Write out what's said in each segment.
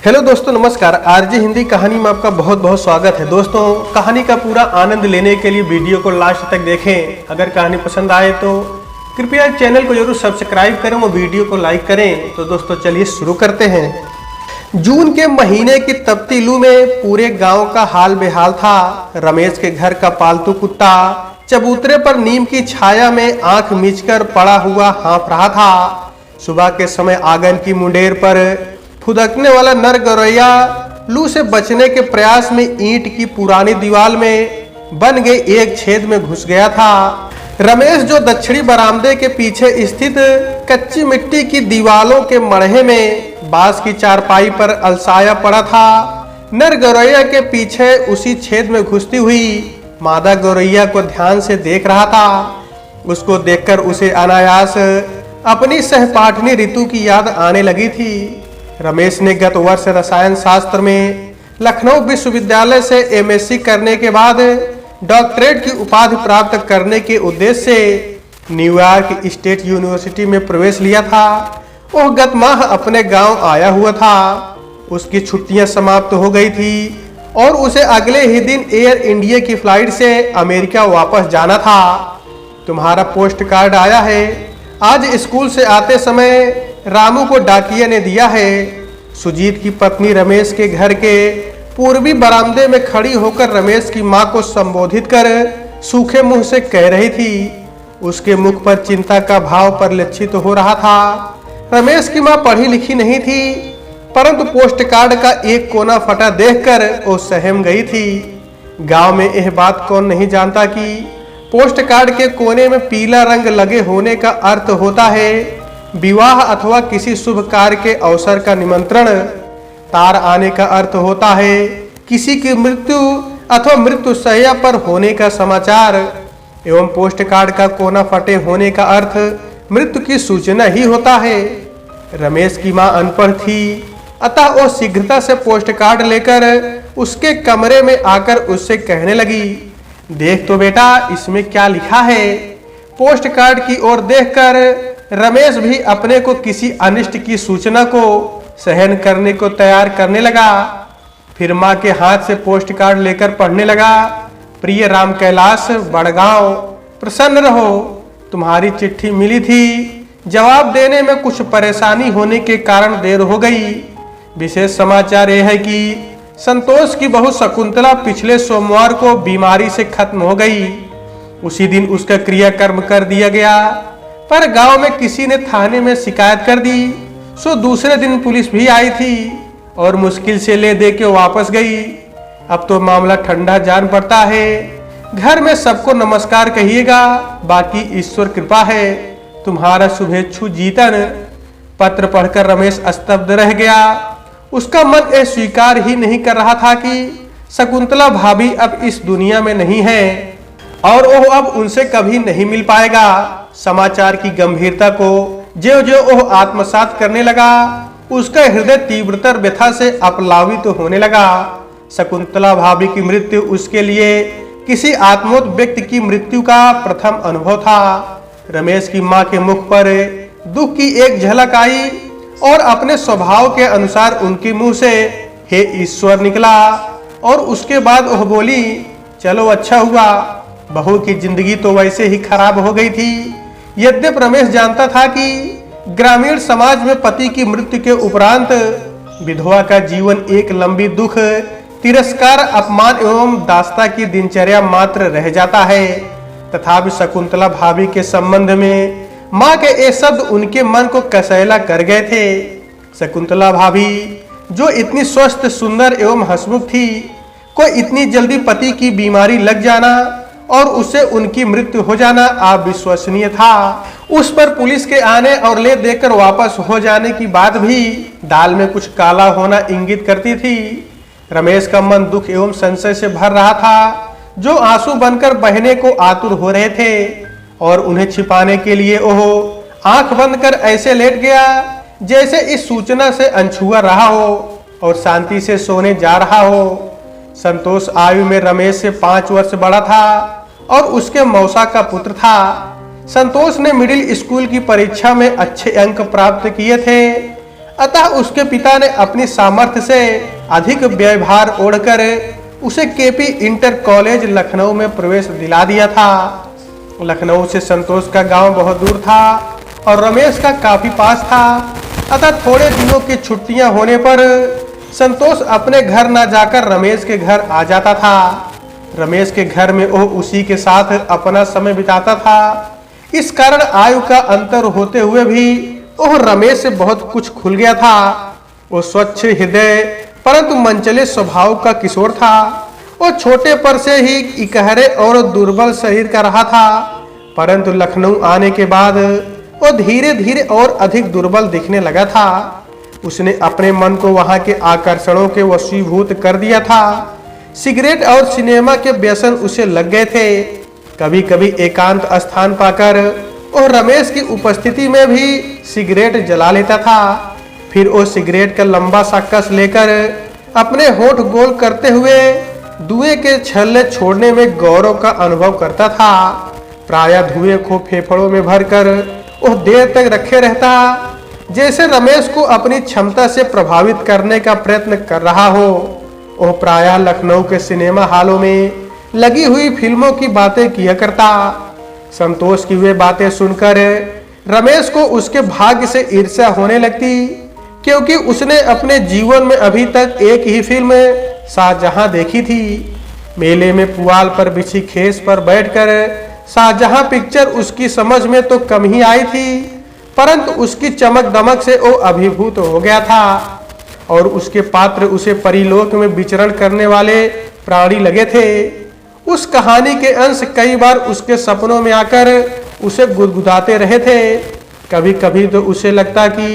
Hello दोस्तों, नमस्कार। RJ Hindi कहानी में आपका बहुत बहुत स्वागत है। दोस्तों, कहानी का पूरा आनंद लेने के लिए वीडियो को लास्ट तक देखें। अगर कहानी पसंद आए तो कृपया चैनल को जरूर सब्सक्राइब करें और वीडियो को लाइक करें। तो दोस्तों चलिए शुरू करते हैं। जून के महीने की तपती लू में पूरे गांव का हाल बेहाल था। रमेश के घर का पालतू कुत्ता चबूतरे पर नीम की छाया में आंख मीचकर पड़ा हुआ हाँफ रहा था। सुबह के समय आंगन की मुंडेर पर फुदकने वाला नर गौरैया लू से बचने के प्रयास में ईंट की पुरानी दीवार में बन गए एक छेद में घुस गया था। रमेश, जो दक्षिणी बरामदे के पीछे स्थित कच्ची मिट्टी की दीवारों के मड़हे में बांस की चारपाई पर अलसाया पड़ा था, नर गौरैया के पीछे उसी छेद में घुसती हुई मादा गौरैया को ध्यान से देख रहा था। उसको देखकर उसे अनायास अपनी सहपाठनी ऋतु की याद आने लगी थी। रमेश ने गत वर्ष रसायन शास्त्र में लखनऊ विश्वविद्यालय से एमएससी करने के बाद डॉक्टरेट की उपाधि प्राप्त करने के उद्देश्य से न्यूयॉर्क स्टेट यूनिवर्सिटी में प्रवेश लिया था। वह गत माह अपने गांव आया हुआ था। उसकी छुट्टियां समाप्त हो गई थी और उसे अगले ही दिन एयर इंडिया की फ्लाइट से अमेरिका वापस जाना था। तुम्हारा पोस्ट कार्ड आया है। आज स्कूल से आते समय रामू को डाकिया ने दिया है। सुजीत की पत्नी रमेश के घर के पूर्वी बरामदे में खड़ी होकर रमेश की मां को संबोधित कर सूखे मुंह से कह रही थी। उसके मुख पर चिंता का भाव परिलक्षित हो रहा था। रमेश की मां पढ़ी लिखी नहीं थी, परंतु पोस्ट कार्ड का एक कोना फटा देखकर वो सहम गई थी। गांव में यह बात कौन नहीं जानता कि पोस्ट कार्ड के कोने में पीला रंग लगे होने का अर्थ होता है विवाह अथवा किसी शुभ कार्य के अवसर का निमंत्रण। तार आने का अर्थ होता है किसी की मृत्यु अथवा मृत्यु शैया पर होने का समाचार, एवं पोस्ट कार्ड का कोना फटे होने का अर्थ मृत्यु की सूचना ही होता है। रमेश की मां अनपढ़ थी, अतः वो शीघ्रता से पोस्ट कार्ड लेकर उसके कमरे में आकर उससे कहने लगी, देख तो बेटा, इसमें क्या लिखा है। पोस्ट कार्ड की ओर देखकर रमेश भी अपने को किसी अनिष्ट की सूचना को सहन करने को तैयार करने लगा। फिर मां के हाथ से पोस्ट कार्ड लेकर पढ़ने लगा, प्रिय राम कैलाश, बड़गांव, प्रसन्न रहो। तुम्हारी चिट्ठी मिली थी, जवाब देने में कुछ परेशानी होने के कारण देर हो गई। विशेष समाचार यह है कि संतोष की बहू शकुंतला पिछले सोमवार को बीमारी से खत्म हो गई। उसी दिन उसका क्रियाकर्म कर दिया गया, पर गांव में किसी ने थाने में शिकायत कर दी। सो दूसरे दिन पुलिस भी आई थी और मुश्किल से ले दे के वापस गई। अब तो मामला ठंडा जान पड़ता है। घर में सबको नमस्कार कहिएगा, बाकी ईश्वर कृपा है। तुम्हारा शुभेच्छु जीतन। पत्र पढ़कर रमेश स्तब्ध रह गया। उसका मन यह स्वीकार ही नहीं कर रहा था कि शकुंतला भाभी अब इस दुनिया में नहीं है और वह अब उनसे कभी नहीं मिल पाएगा। समाचार की गंभीरता को जो जो वह आत्मसात करने लगा, उसका हृदय तीव्रतर व्यथा से अपलावित होने लगा। शकुंतला भाभी की मृत्यु उसके लिए किसी आत्मोत व्यक्ति की मृत्यु का प्रथम अनुभव था। रमेश की मां के मुख पर दुख की एक झलक आई और अपने स्वभाव के अनुसार उनके मुंह से हे ईश्वर निकला और उसके बाद वह बोली, चलो अच्छा हुआ, बहू की जिंदगी तो वैसे ही खराब हो गई थी। यद्यप रमेश जानता था कि ग्रामीण समाज में पति की मृत्यु के उपरांत विधवा का जीवन एक लंबी दुख, तिरस्कार, अपमान एवं दास्ता की दिनचर्या मात्र रह जाता है, तथापि शकुंतला भाभी के संबंध में मां के ये शब्द उनके मन को कसैला कर गए थे। शकुंतला भाभी, जो इतनी स्वस्थ, सुंदर एवं हंसमुख थी, को इतनी जल्दी पति की बीमारी लग जाना और उससे उनकी मृत्यु हो जाना अविश्वसनीय था। उस पर पुलिस के आने और ले देकर वापस हो जाने की बात भी दाल में कुछ काला होना इंगित करती थी। रमेश का मन दुख एवं संशय से भर रहा था, जो आंसू बनकर बहने को आतुर हो रहे थे, और उन्हें छिपाने के लिए वह आंख बंद कर ऐसे लेट गया जैसे इस सूचना से अनछुआ रहा हो और शांति से सोने जा रहा हो। संतोष आयु में रमेश से 5 वर्ष बड़ा था और उसके मौसा का पुत्र था। संतोष ने मिडिल स्कूल की परीक्षा में अच्छे अंक प्राप्त किए थे। अतः उसके पिता ने अपनी सामर्थ्य से अधिक व्ययभार ओढ़कर उसे केपी इंटर कॉलेज लखनऊ में प्रवेश दिला दिया था। लखनऊ से संतोष का गांव बहुत दूर था और रमेश का काफी पास था। अतः थोड़े दिनों की छुट्टियां होने पर संतोष अपने घर न जाकर रमेश के घर आ जाता था। रमेश के घर में वो उसी के साथ अपना समय बिताता था। इस कारण आयु का अंतर होते हुए भी वह रमेश से बहुत कुछ खुल गया था। वो स्वच्छ हृदय परंतु मनचले स्वभाव का किशोर था। वो छोटे पर से ही इकहरे और दुर्बल शरीर का रहा था, परंतु लखनऊ आने के बाद वो धीरे धीरे और अधिक दुर्बल दिखने लगा था। उसने अपने मन को वहां के आकर्षणों के वशीभूत कर दिया था। सिगरेट और सिनेमा के व्यसन उसे लग गए थे। कभी कभी एकांत स्थान पाकर वो रमेश की उपस्थिति में भी सिगरेट जला लेता था। फिर वो सिगरेट का लंबा सा कस लेकर अपने होंठ गोल करते हुए धुएं के छल्ले छोड़ने में गौरव का अनुभव करता था। प्रायः धुएं को फेफड़ों में भरकर वो देर तक रखे रहता, जैसे रमेश को अपनी क्षमता से प्रभावित करने का प्रयत्न कर रहा हो। वो प्रायः लखनऊ के सिनेमा हॉलों में लगी हुई फिल्मों की बातें किया करता। संतोष की वे बातें सुनकर रमेश को उसके भाग्य से ईर्ष्या होने लगती, क्योंकि उसने अपने जीवन में अभी तक एक ही फिल्म शाहजहां देखी थी। मेले में पुआल पर बिछी खेस पर बैठकर शाहजहां पिक्चर उसकी समझ में तो कम ही आई थी, परंतु उसकी चमक दमक से वो अभिभूत हो गया था और उसके पात्र उसे परिलोक में विचरण करने वाले प्राणी लगे थे। उस कहानी के अंश कई बार उसके सपनों में आकर उसे गुदगुदाते रहे थे। कभी कभी तो उसे लगता कि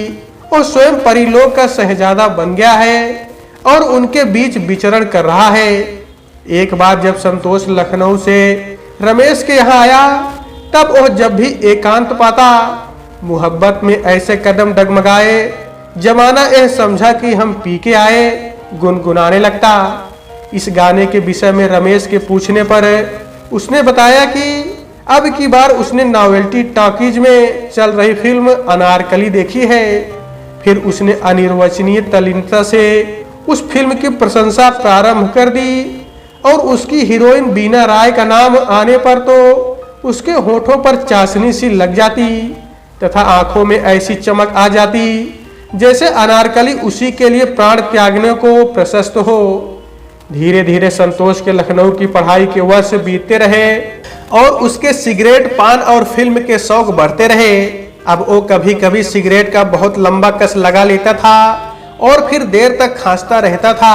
वो स्वयं परिलोक का शहजादा बन गया है और उनके बीच विचरण कर रहा है। एक बार जब संतोष लखनऊ से रमेश के यहाँ आया, तब वह जब भी एकांत पाता, मुहब्बत में ऐसे कदम डगमगाए जमाना यह समझा कि हम पी के आए, गुनगुनाने लगता। इस गाने के विषय में रमेश के पूछने पर उसने बताया कि अब की बार उसने नॉवेल्टी टॉकीज में चल रही फिल्म अनारकली देखी है। फिर उसने अनिर्वचनीय तल्लीनता से उस फिल्म की प्रशंसा प्रारंभ कर दी और उसकी हीरोइन बीना राय का नाम आने पर तो उसके होठों पर चाशनी सी लग जाती तथा आंखों में ऐसी चमक आ जाती जैसे अनारकली उसी के लिए प्राण त्यागने को प्रशस्त हो। धीरे धीरे संतोष के लखनऊ की पढ़ाई के वर्ष बीतते रहे और उसके सिगरेट पान और फिल्म के शौक बढ़ते रहे। अब वो कभी कभी सिगरेट का बहुत लंबा कस लगा लेता था और फिर देर तक खांसता रहता था।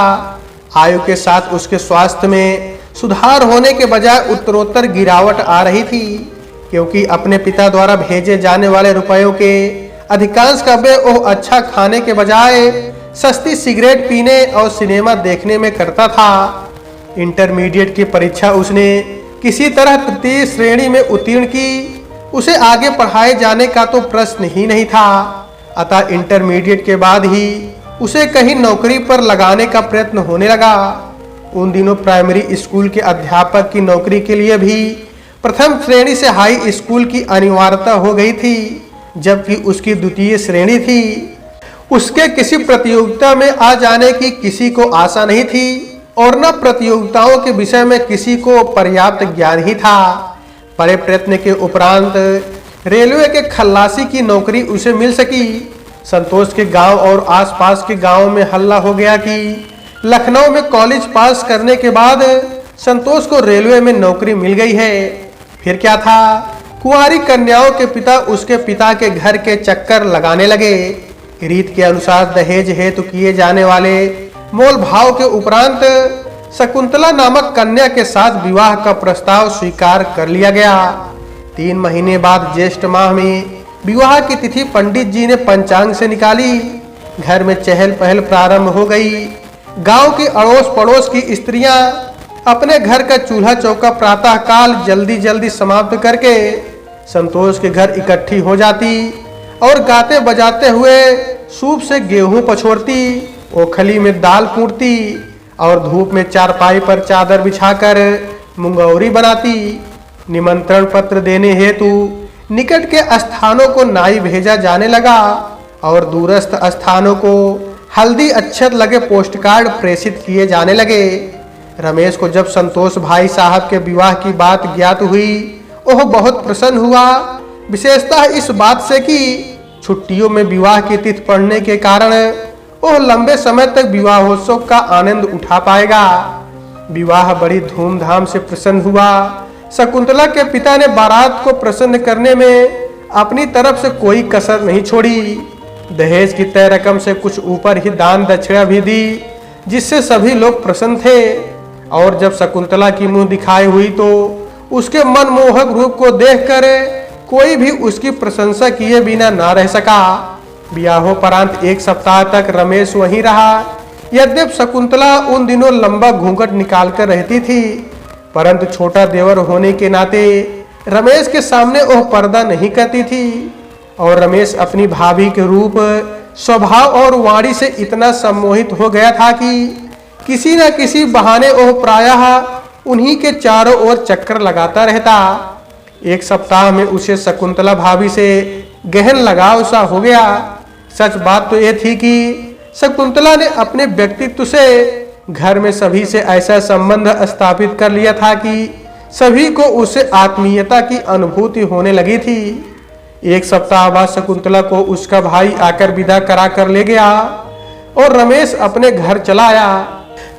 आयु के साथ उसके स्वास्थ्य में सुधार होने के बजाय उत्तरोत्तर गिरावट आ रही थी, क्योंकि अपने पिता द्वारा भेजे जाने वाले रुपयों के अधिकांश का व्यय वो अच्छा खाने के बजाय सस्ती सिगरेट पीने और सिनेमा देखने में करता था। इंटरमीडिएट की परीक्षा उसने किसी तरह तृतीय श्रेणी में उत्तीर्ण की। उसे आगे पढ़ाए जाने का तो प्रश्न ही नहीं था। अतः इंटरमीडिएट के बाद ही उसे कहीं नौकरी पर लगाने का प्रयत्न होने लगा। उन दिनों प्राइमरी स्कूल के अध्यापक की नौकरी के लिए भी प्रथम श्रेणी से हाई स्कूल की अनिवार्यता हो गई थी, जबकि उसकी द्वितीय श्रेणी थी। उसके किसी प्रतियोगिता में आ जाने की किसी को आशा नहीं थी और न प्रतियोगिताओं के विषय में किसी को पर्याप्त ज्ञान ही था। बड़े प्रयत्न के उपरांत रेलवे के खल्लासी की नौकरी उसे मिल सकी। संतोष के गांव और आसपास के गांवों में हल्ला हो गया कि लखनऊ में कॉलेज पास करने के बाद संतोष को रेलवे में नौकरी मिल गई है। फिर क्या था, कुंवारी कन्याओं के पिता उसके पिता के घर के चक्कर लगाने लगे। रीत के अनुसार दहेज हेतु किए जाने वाले मोल भाव के उपरांत शकुंतला नामक कन्या के साथ विवाह का प्रस्ताव स्वीकार कर लिया गया। 3 महीने बाद ज्येष्ठ माह में विवाह की तिथि पंडित जी ने पंचांग से निकाली। घर में चहल पहल प्रारंभ हो गई। गांव की अड़ोस पड़ोस की स्त्रियां अपने घर का चूल्हा चौका प्रातः काल जल्दी जल्दी समाप्त करके संतोष के घर इकट्ठी हो जाती और गाते बजाते हुए सूप से गेहूं पछोड़ती, ओखली में दाल कूटती और धूप में चारपाई पर चादर बिछाकर मुंगौरी बनाती। निमंत्रण पत्र देने हेतु निकट के स्थानों को नाई भेजा जाने लगा और दूरस्थ स्थानों को हल्दी अक्षत लगे पोस्टकार्ड प्रेषित किए जाने लगे। रमेश को जब संतोष भाई साहब के विवाह की बात ज्ञात हुई, वह बहुत प्रसन्न हुआ, विशेषतः इस बात से कि छुट्टियों में विवाह की तिथि पड़ने के कारण वह लंबे समय तक विवाहोत्सव का आनंद उठा पाएगा। विवाह बड़ी धूमधाम से प्रसन्न हुआ। शकुंतला के पिता ने बारात को प्रसन्न करने में अपनी तरफ से कोई कसर नहीं छोड़ी। दहेज की तय रकम से कुछ ऊपर ही दान दक्षिणा भी दी, जिससे सभी लोग प्रसन्न थे। और जब शकुंतला की मुंह दिखाई हुई तो उसके मनमोहक रूप को देखकर कोई भी उसकी प्रशंसा किए बिना ना रह सका। ब्याहोपरांत 1 सप्ताह तक रमेश वहीं रहा। यद्यप शकुंतला उन दिनों लंबा घूंघट निकाल कर रहती थी, परंतु छोटा देवर होने के नाते रमेश के सामने वह पर्दा नहीं करती थी। और रमेश अपनी भाभी के रूप, स्वभाव और वाणी से इतना सम्मोहित हो गया था कि किसी न किसी बहाने वह प्रायः उन्हीं के चारों ओर चक्कर लगाता रहता। 1 सप्ताह में उसे शकुंतला भाभी से गहन लगाव सा हो गया। सच बात तो यह थी कि शकुंतला ने अपने व्यक्तित्व से घर में सभी से ऐसा संबंध स्थापित कर लिया था कि सभी को उससे आत्मीयता की अनुभूति होने लगी थी। 1 सप्ताह बाद शकुंतला को उसका भाई आकर विदा करा कर ले गया और रमेश अपने घर चला आया।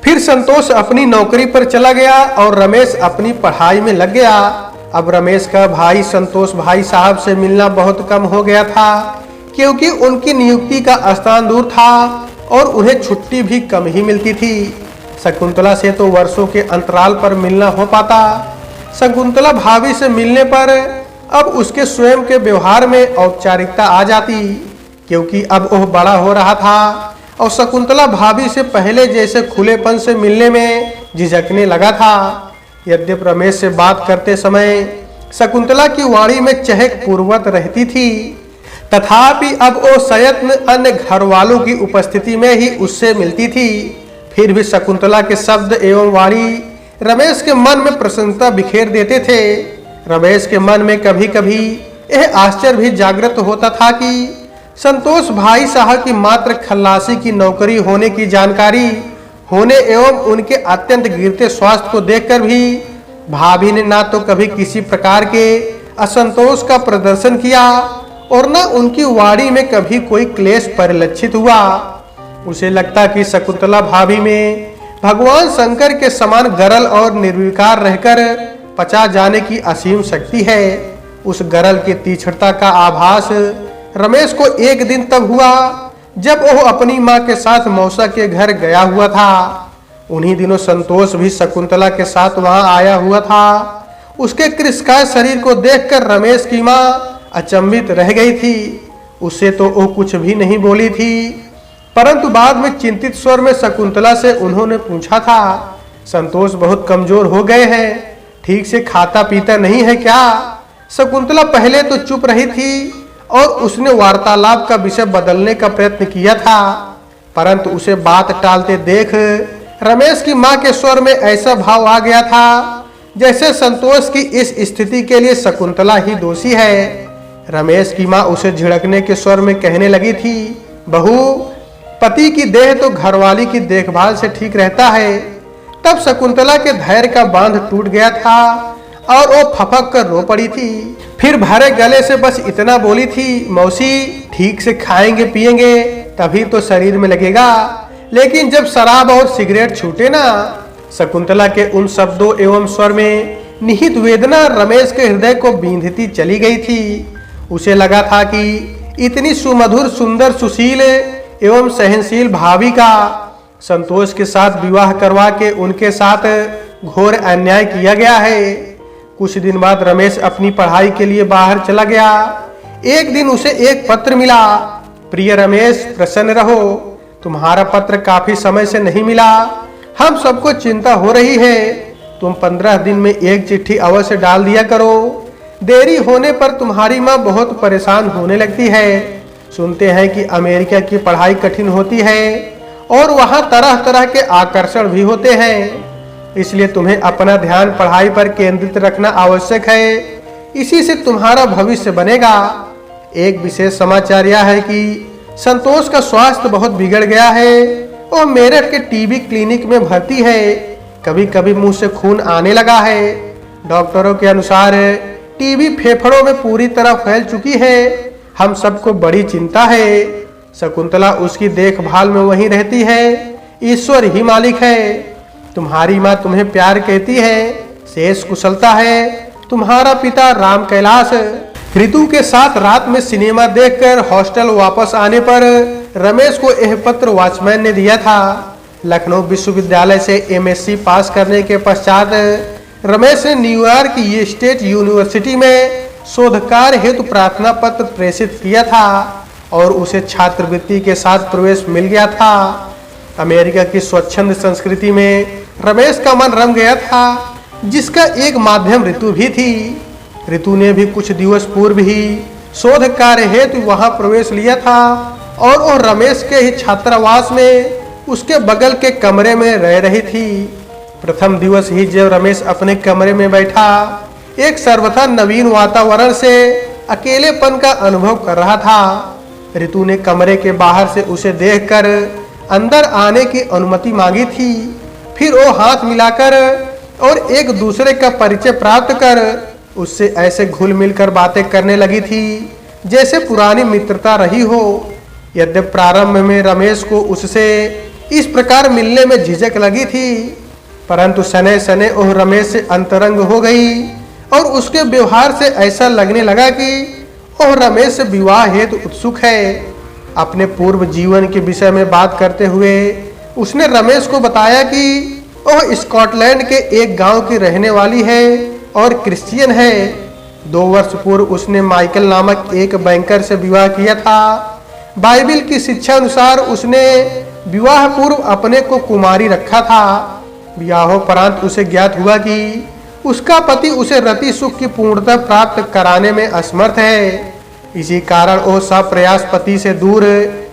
फिर संतोष अपनी नौकरी पर चला गया और रमेश अपनी पढ़ाई में लग गया। अब रमेश का भाई संतोष भाई साहब से मिलना बहुत कम हो गया था, क्योंकि उनकी नियुक्ति का स्थान दूर था और उन्हें छुट्टी भी कम ही मिलती थी। शकुंतला से तो वर्षों के अंतराल पर मिलना हो पाता। शकुंतला भाभी से मिलने पर अब उसके स्वयं के व्यवहार में औपचारिकता आ जाती, क्योंकि अब वह बड़ा हो रहा था और शकुंतला भाभी से पहले जैसे खुलेपन से मिलने में झिझकने लगा था। यद्यप रमेश से बात करते समय शकुंतला की वाणी में चहक पूर्वत रहती थी, तथापि अब वो सयत्न अन्य घर वालों की उपस्थिति में ही उससे मिलती थी। फिर भी शकुंतला के शब्द एवं वाणी रमेश के मन में प्रसन्नता बिखेर देते थे। रमेश के मन में कभी कभी यह आश्चर्य भी जागृत होता था कि संतोष भाई साहब की मात्र खल्लासी की नौकरी होने की जानकारी होने एवं उनके अत्यंत गिरते स्वास्थ्य को देखकर भी भाभी ने ना तो कभी किसी प्रकार के असंतोष का प्रदर्शन किया और न उनकी वाणी में कभी कोई क्लेश परिलक्षित हुआ। उसे लगता कि शकुंतला भाभी में भगवान शंकर के समान गरल और निर्विकार रहकर पचा जाने की असीम शक्ति है। उस गरल की तीक्ष्णता का आभास रमेश को एक दिन तब हुआ जब वह अपनी मां के साथ मौसा के घर गया हुआ था। उन्हीं दिनों संतोष भी शकुंतला के साथ वहां आया हुआ था। उसके कृशकाय शरीर को देखकर रमेश की मां अचंभित रह गई थी। उससे तो वो कुछ भी नहीं बोली थी, परंतु बाद में चिंतित स्वर में शकुंतला से उन्होंने पूछा था, संतोष बहुत कमजोर हो गए हैं, ठीक से खाता पीता नहीं है क्या? शकुंतला पहले तो चुप रही थी और उसने वार्तालाप का विषय बदलने का प्रयत्न किया था, परंतु उसे बात टालते देख रमेश की मां के स्वर में ऐसा भाव आ गया था जैसे संतोष की इस स्थिति के लिए शकुंतला ही दोषी है। रमेश की मां उसे झिड़कने के स्वर में कहने लगी थी, बहू, पति की देह तो घरवाली की देखभाल से ठीक रहता है। तब शकुंतला के धैर्य का बांध टूट गया था और वो फपक कर रो पड़ी थी। फिर भरे गले से बस इतना बोली थी, मौसी, ठीक से खाएंगे पिएंगे तभी तो शरीर में लगेगा, लेकिन जब शराब और सिगरेट छूटे ना। शकुंतला के उन शब्दों एवं स्वर में निहित वेदना रमेश के हृदय को बींधती चली गई थी। उसे लगा था कि इतनी सुमधुर, सुंदर, सुशील एवं सहनशील भाभी का संतोष के साथ विवाह करवा के उनके साथ घोर अन्याय किया गया है। कुछ दिन बाद रमेश अपनी पढ़ाई के लिए बाहर चला गया। एक दिन उसे एक पत्र मिला, प्रिय रमेश, प्रसन्न रहो, तुम्हारा पत्र काफी समय से नहीं मिला, हम सबको चिंता हो रही है, तुम 15 दिन में एक चिट्ठी अवश्य डाल दिया करो, देरी होने पर तुम्हारी माँ बहुत परेशान होने लगती है। सुनते हैं कि अमेरिका की पढ़ाई कठिन होती है और वहाँ तरह तरह के आकर्षण भी होते हैं, इसलिए तुम्हें अपना ध्यान पढ़ाई पर केंद्रित रखना आवश्यक है, इसी से तुम्हारा भविष्य बनेगा। एक विशेष समाचार यह है कि संतोष का स्वास्थ्य बहुत बिगड़ गया है। वो मेरठ के टीबी क्लिनिक में भर्ती है। कभी कभी मुंह से खून आने लगा है। डॉक्टरों के अनुसार टीबी फेफड़ों में पूरी तरह फैल चुकी है। हम सबको बड़ी चिंता है। शकुंतला उसकी देखभाल में वहीं रहती है। ईश्वर ही मालिक है। तुम्हारी माँ तुम्हें प्यार कहती है। शेष कुशलता है। तुम्हारा पिता राम कैलाश। ऋतु के साथ रात में सिनेमा देखकर हॉस्टल वापस आने पर रमेश को यह पत्र वॉचमैन ने दिया था। लखनऊ विश्वविद्यालय से एमएससी पास करने के पश्चात रमेश ने न्यूयॉर्क की स्टेट यूनिवर्सिटी में शोध कार्य हेतु प्रार्थना पत्र प्रेषित किया था और उसे छात्रवृत्ति के साथ प्रवेश मिल गया था। अमेरिका की स्वच्छंद संस्कृति में रमेश का मन रम गया था, जिसका एक माध्यम ऋतु भी थी। ऋतु ने भी कुछ दिवस पूर्व ही शोध कार्य हेतु वहां प्रवेश लिया था और वह रमेश के ही छात्रावास में उसके बगल के कमरे में रह रही थी। प्रथम दिवस ही जब रमेश अपने कमरे में बैठा, एक सर्वथा नवीन वातावरण से अकेलेपन का अनुभव कर रहा था। ऋतु ने कमरे के बाहर से उसे देखकर अंदर आने की अनुमति मांगी थी। फिर वो हाथ मिलाकर और एक दूसरे का परिचय प्राप्त कर उससे ऐसे घुल मिलकर बातें करने लगी थी जैसे पुरानी मित्रता रही हो। यद्यपि प्रारंभ में रमेश को उससे इस प्रकार मिलने में झिझक लगी थी, परंतु सने सने वह रमेश से अंतरंग हो गई और उसके व्यवहार से ऐसा लगने लगा कि वह रमेश से विवाह हेतु उत्सुक है। अपने पूर्व जीवन के विषय में बात करते हुए उसने रमेश को बताया कि वह स्कॉटलैंड के एक गांव की रहने वाली है और क्रिश्चियन है। 2 वर्ष पूर्व उसने माइकल नामक एक बैंकर से विवाह किया था। बाइबिल की शिक्षा अनुसार उसने विवाह पूर्व अपने को कुमारी रखा था। विवाहोपरांत उसे ज्ञात हुआ कि उसका पति उसे रति सुख की पूर्णता प्राप्त कराने में असमर्थ है। इसी कारण वो सप्रयास पति से दूर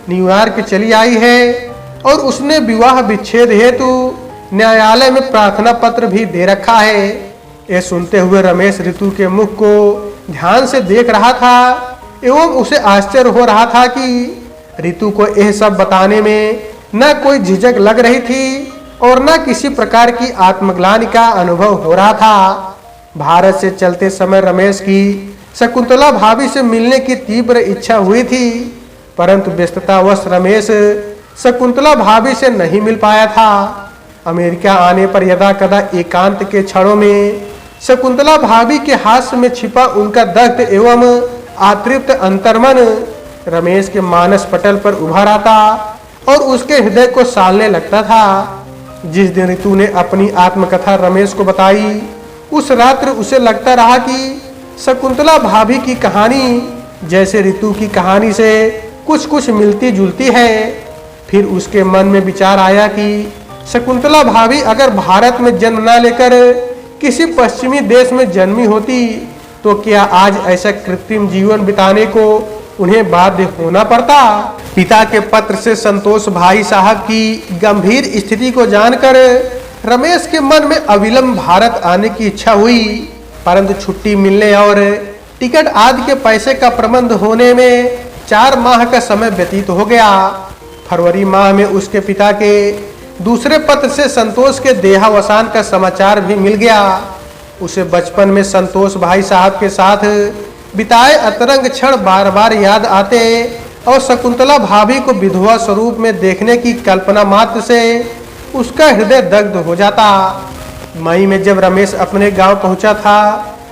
न्यूयॉर्क चली आई है और उसने विवाह विच्छेद हेतु न्यायालय में प्रार्थना पत्र भी दे रखा है। यह सुनते हुए रमेश ऋतु के मुख को ध्यान से देख रहा था एवं उसे आश्चर्य हो रहा था कि ऋतु को यह सब बताने में न कोई झिझक लग रही थी और न किसी प्रकार की आत्मग्लानि का अनुभव हो रहा था। भारत से चलते समय रमेश की शकुंतला भाभी से मिलने की तीव्र इच्छा हुई थी, परंतु व्यस्ततावश रमेश शकुंतला भाभी से नहीं मिल पाया था। अमेरिका आने पर यदा कदा एकांत के क्षणों में शकुंतला भाभी के हास्य में छिपा उनका दग्ध एवं आतृप्त अंतर्मन रमेश के मानस पटल पर उभर आता और उसके हृदय को सालने लगता था। जिस दिन ऋतु ने अपनी आत्मकथा रमेश को बताई, उस रात्र उसे लगता रहा कि शकुंतला भाभी की कहानी जैसे ऋतु की कहानी से कुछ कुछ मिलती जुलती है। फिर उसके मन में विचार आया कि शकुंतला भाभी अगर भारत में जन्म न लेकर किसी पश्चिमी देश में जन्मी होती तो क्या आज ऐसा कृत्रिम जीवन बिताने को उन्हें बाध्य होना पड़ता। पिता के पत्र से संतोष भाई साहब की गंभीर स्थिति को जानकर रमेश के मन में अविलंब भारत आने की इच्छा हुई, परंतु छुट्टी मिलने और टिकट आदि के पैसे का प्रबंध होने में 4 माह का समय व्यतीत हो गया। फरवरी माह में उसके पिता के दूसरे पत्र से संतोष के देहावसान का समाचार भी मिल गया। उसे बचपन में संतोष भाई साहब के साथ बिताए अतरंग क्षण बार बार याद आते और शकुंतला भाभी को विधवा स्वरूप में देखने की कल्पना मात्र से उसका हृदय दग्ध हो जाता। मई में जब रमेश अपने गांव पहुंचा था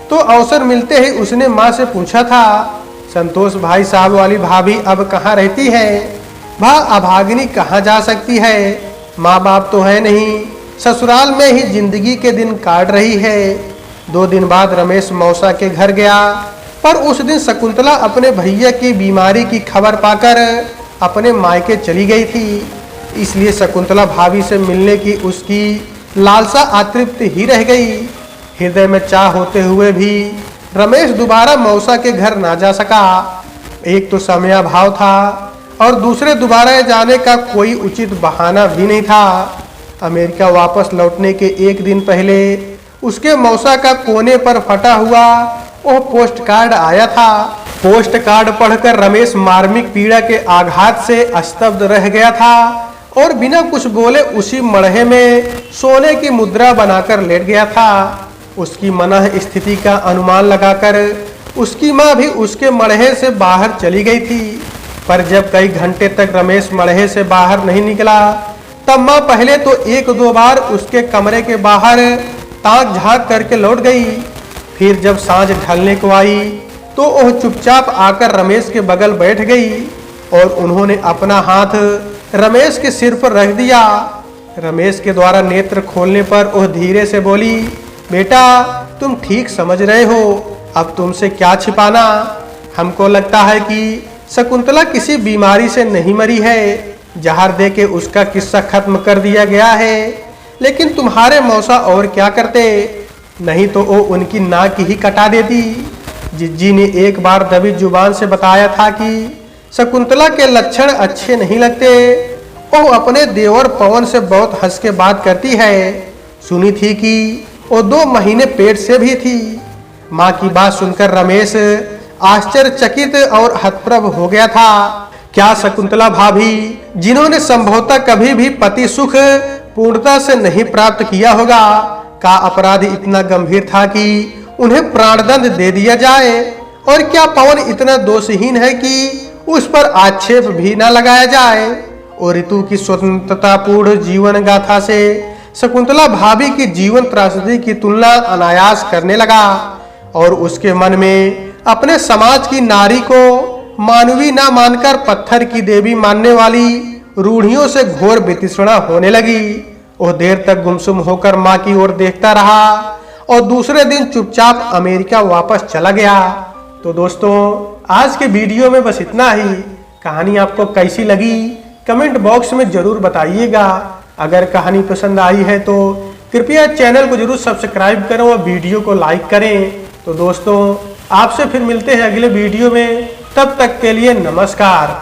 तो अवसर मिलते ही उसने मां से पूछा था, संतोष भाई साहब वाली भाभी अब कहाँ रहती है? वह अभागिनी कहाँ जा सकती है? माँ बाप तो है नहीं, ससुराल में ही जिंदगी के दिन काट रही है। 2 दिन बाद रमेश मौसा के घर गया, पर उस दिन शकुंतला अपने भैया की बीमारी की खबर पाकर अपने मायके चली गई थी। इसलिए शकुंतला भाभी से मिलने की उसकी लालसा अतृप्त ही रह गई। हृदय में चाह होते हुए भी रमेश दोबारा मौसा के घर ना जा सका। एक तो समयाभाव था और दूसरे दोबारा जाने का कोई उचित बहाना भी नहीं था। अमेरिका वापस लौटने के 1 दिन पहले उसके मौसा का कोने पर फटा हुआ वह पोस्ट कार्ड आया था। पोस्ट कार्ड पढ़कर रमेश मार्मिक पीड़ा के आघात से स्तब्ध रह गया था और बिना कुछ बोले उसी मड़हे में सोने की मुद्रा बनाकर लेट गया था। उसकी मनः स्थिति का अनुमान लगाकर उसकी मां भी उसके मड़हे से बाहर चली गई थी, पर जब कई घंटे तक रमेश मड़हे से बाहर नहीं निकला तब मां पहले तो एक दो बार उसके कमरे के बाहर ताक झांक करके लौट गई। फिर जब सांझ ढलने को आई तो वह चुपचाप आकर रमेश के बगल बैठ गई और उन्होंने अपना हाथ रमेश के सिर पर रख दिया। रमेश के द्वारा नेत्र खोलने पर वह धीरे से बोली, बेटा तुम ठीक समझ रहे हो, अब तुमसे क्या छिपाना। हमको लगता है कि शकुंतला किसी बीमारी से नहीं मरी है, जहर दे के उसका किस्सा खत्म कर दिया गया है। लेकिन तुम्हारे मौसा और क्या करते, नहीं तो वो उनकी नाक ही कटा देती। जिज्जी ने एक बार दबी जुबान से बताया था कि शकुंतला के लक्षण अच्छे नहीं लगते, वो अपने देवर पवन से बहुत हंस के बात करती है। सुनी थी कि वो 2 महीने पेट से भी थी। माँ की बात सुनकर रमेश आश्चर्यचकित और हतप्रभ हो गया था। क्या शकुंतला भाभी, जिन्होंने संभवतः कभी भी पति सुख पूर्णता से नहीं प्राप्त किया होगा, का अपराध इतना गंभीर था कि उन्हें प्राणदंड दे दिया जाए? और क्या पवन इतना दोषहीन है कि उस पर आक्षेप भी न लगाया जाए? और ऋतु की स्वतंत्रतापूर्ण जीवन गाथा से शकुंतला भाभी की जीवन त्रासदी की तुलना अनायास करने लगा और उसके मन में अपने समाज की नारी को मानवी ना मानकर पत्थर की देवी मानने वाली रूढ़ियों से घोर वितृष्णा होने लगी। वह देर तक गुमसुम होकर माँ की ओर देखता रहा और दूसरे दिन चुपचाप अमेरिका वापस चला गया। तो दोस्तों, आज के वीडियो में बस इतना ही। कहानी आपको कैसी लगी कमेंट बॉक्स में जरूर बताइएगा। अगर कहानी पसंद आई है तो कृपया चैनल को जरूर सब्सक्राइब करें और वीडियो को लाइक करें। तो दोस्तों, आपसे फिर मिलते हैं अगले वीडियो में, तब तक के लिए नमस्कार।